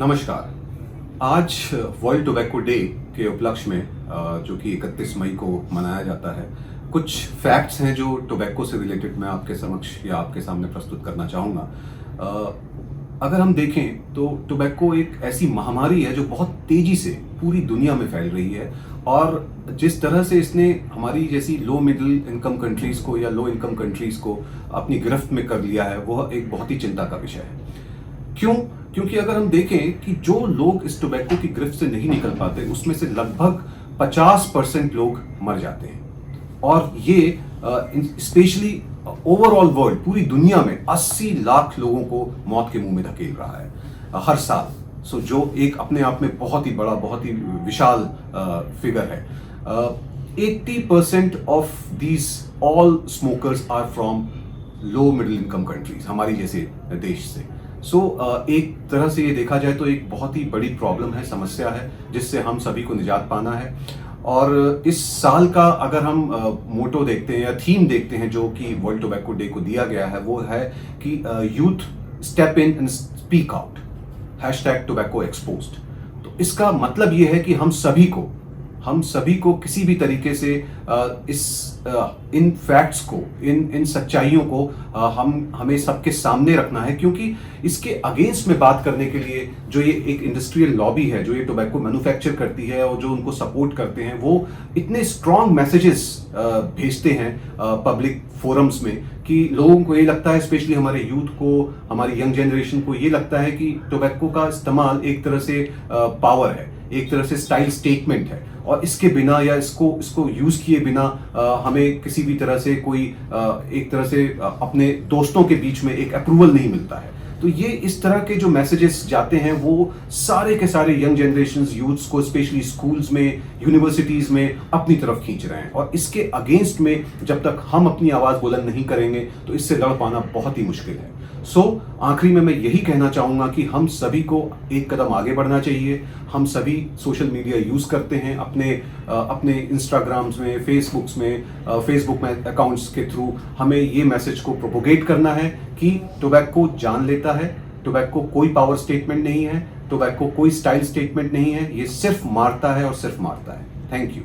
नमस्कार। आज world tobacco day के उपलक्ष्य में जो कि 31 मई को मनाया जाता है, कुछ फैक्ट्स हैं जो टोबैको से रिलेटेड मैं आपके समक्ष या आपके सामने प्रस्तुत करना चाहूँगा। अगर हम देखें तो टोबैको एक ऐसी महामारी है जो बहुत तेजी से पूरी दुनिया में फैल रही है और जिस तरह से इसने हमारी जैसी लो मिडिल इनकम कंट्रीज को या लो इनकम कंट्रीज को अपनी गिरफ्त में कर लिया है, वह एक बहुत ही चिंता का विषय है। क्यों? क्योंकि अगर हम देखें कि जो लोग इस टोबैको की गिरफ्त से नहीं निकल पाते, उसमें से लगभग 50% लोग मर जाते हैं और ये स्पेशली ओवरऑल वर्ल्ड, पूरी दुनिया में 80 लाख लोगों को मौत के मुंह में धकेल रहा है हर साल। जो एक अपने आप में बहुत ही बड़ा, बहुत ही विशाल फिगर है। 80% of these all smokers are from low middle income countries, हमारी जैसे देश से। एक तरह से ये देखा जाए तो एक बहुत ही बड़ी प्रॉब्लम है, समस्या है, जिससे हम सभी को निजात पाना है। और इस साल का अगर हम मोटो देखते हैं या थीम देखते हैं जो कि वर्ल्ड टोबैको डे को दिया गया है, वो है कि youth step in and speak out, #tobacco exposed. तो इसका मतलब ये है कि हम सभी को किसी भी तरीके से इन फैक्ट्स को, इन सच्चाइयों को हमें सबके सामने रखना है, क्योंकि इसके अगेंस्ट में बात करने के लिए जो ये एक इंडस्ट्रियल लॉबी है, जो ये टोबैको मैन्युफैक्चर करती है और जो उनको सपोर्ट करते हैं, वो इतने स्ट्रॉन्ग मैसेजेस भेजते हैं पब्लिक फोरम्स में कि लोगों को ये लगता है, स्पेशली हमारे यूथ को, हमारी यंग जनरेशन को ये लगता है कि टोबैको का इस्तेमाल एक तरह से पावर है, एक तरह से स्टाइल स्टेटमेंट है और इसके बिना या इसको यूज किए बिना हमें किसी भी तरह से कोई एक तरह से अपने दोस्तों के बीच में एक अप्रूवल नहीं मिलता है। तो ये इस तरह के जो मैसेजेस जाते हैं वो सारे के सारे यंग जनरेशन यूथ्स को, स्पेशली स्कूल्स में, यूनिवर्सिटीज में अपनी तरफ खींच रहे हैं और इसके अगेंस्ट में जब तक हम अपनी आवाज बुलंद नहीं करेंगे तो इससे लड़ पाना बहुत ही मुश्किल है। आखिरी में मैं यही कहना चाहूंगा कि हम सभी को एक कदम आगे बढ़ना चाहिए। हम सभी सोशल मीडिया यूज करते हैं अपने इंस्टाग्राम्स में, फेसबुक में अकाउंट्स के थ्रू हमें ये मैसेज को प्रोपोगेट करना है कि टोबैको जान लेता है, टोबैको कोई पावर स्टेटमेंट नहीं है, टोबैको कोई स्टाइल स्टेटमेंट नहीं है, ये सिर्फ मारता है और सिर्फ मारता है। Thank you.